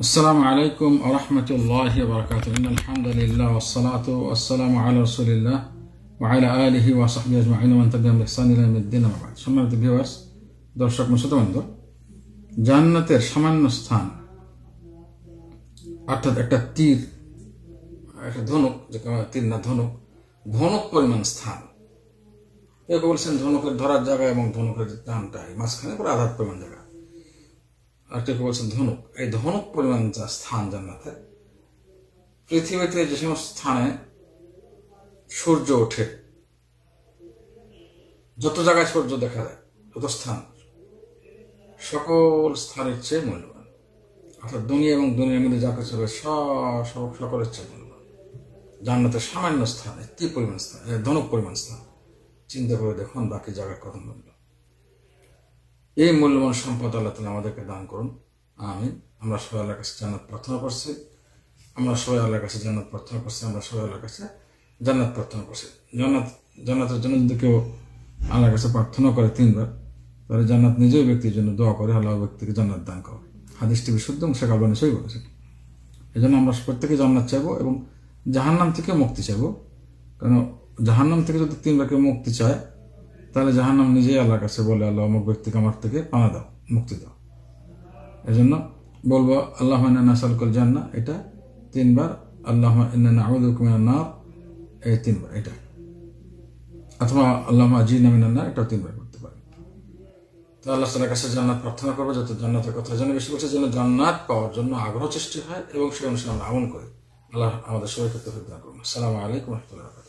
আসসালামু আলাইকুম ওয়া রাহমাতুল্লাহি ওয়া বারাকাতুহু। ইন্নাল হামদুলিল্লাহ ওয়াস সালাতু ওয়াস সালামু আলা রাসূলিল্লাহ ওয়া আলা আলিহি ওয়া সাহবিহি আজমাইন ওয়া মান তাবি'আহুম বি ইহসান ইলা ইয়াউমিদ্দিন। আমা বা'দ। সম্মানিত ভিউয়ার্স, দর্শক শ্রোতাবৃন্দ, জান্নাতের সামান্য স্থান অর্থাৎ একটা তীর, একটা ধনুক, যেটা তীর না ধনুক পরিমাণ স্থান। কেউ বলছেন ধনুকের ধরার জায়গা এবং ধনুকের টানটা মাঝখানে পুরো আধার পরিমাণ জায়গা। আর কেউ বলছেন ধনুক, এই ধনুক পরিমাণ যা স্থান জান্নাতে, পৃথিবীতে যে সমস্ত স্থানে সূর্য ওঠে, যত জায়গায় সূর্য দেখা যায়, যত স্থান, সকল স্থানের চেয়ে মূল্যবান। অর্থাৎ দুনিয়া এবং দুনিয়ার মধ্যে যা কিছু রয়েছে সকলের চেয়ে মূল্যবান জান্নাতের সামান্য স্থান, কি পরিমাণ স্থান, ধনুক পরিমাণ স্থান। চিন্তা করে দেখুন বাকি জায়গার কত মূল্য। এই মূল্যবান সম্পদ আল্লাহ তাআলা আমাদেরকে দান করুন, আমিন। আমরা সবাই আল্লাহর কাছে জান্নাত প্রার্থনা করছি, আমরা সবাই আল্লাহর কাছে জান্নাত প্রার্থনা করছি। জান্নাতের জন্য যদি কেউ আল্লাহর কাছে প্রার্থনা করে 3 বার, তাহলে জান্নাত নিজেই ব্যক্তির জন্য দোয়া করে আল্লাহ ব্যক্তিকে জান্নাত দান করে। হাদিসটি বিশুদ্ধ এবং শেখ আলবানী সই বলেছেন। এই জন্য আমরা প্রত্যেকে জান্নাত চাইবো এবং জাহান্নাম থেকে মুক্তি চাইবো। কারণ জাহান্নাম থেকে যদি 3 বার কেউ মুক্তি চায়, তাহলে জাহান্নাম নিজেই আল্লাহর কাছে বলে, আল্লাহ অমুক ব্যক্তিকে আমার থেকে পানা দাও, মুক্তি দাও। এই জন্য বলবো আল্লাহুম্মা ইন্না নাসআলুকাল জান্নাহ, এটা 3 বার। আল্লাহুম্মা ইন্না নাউযু বিকা মিনান নার, এই 3 বার এটা। অথবা আল্লাহুম্মা আজিরনা মিনান নার, এটাও 3 বার করতে পারেন। তো আল্লাহ তাআলার কাছে জান্নাত প্রার্থনা করবো, যাতে জান্নাতের কথা জানে বেশি করছে, যেন জান্নাত পাওয়ার জন্য আগ্রহ সৃষ্টি হয় এবং সেই অনুসারে আমরা আমল করি। আল্লাহ আমাদের সবাইকে তৌফিক দান করুন। আসসালামু আলাইকুম ওয়া রাহমাতুল্লাহ।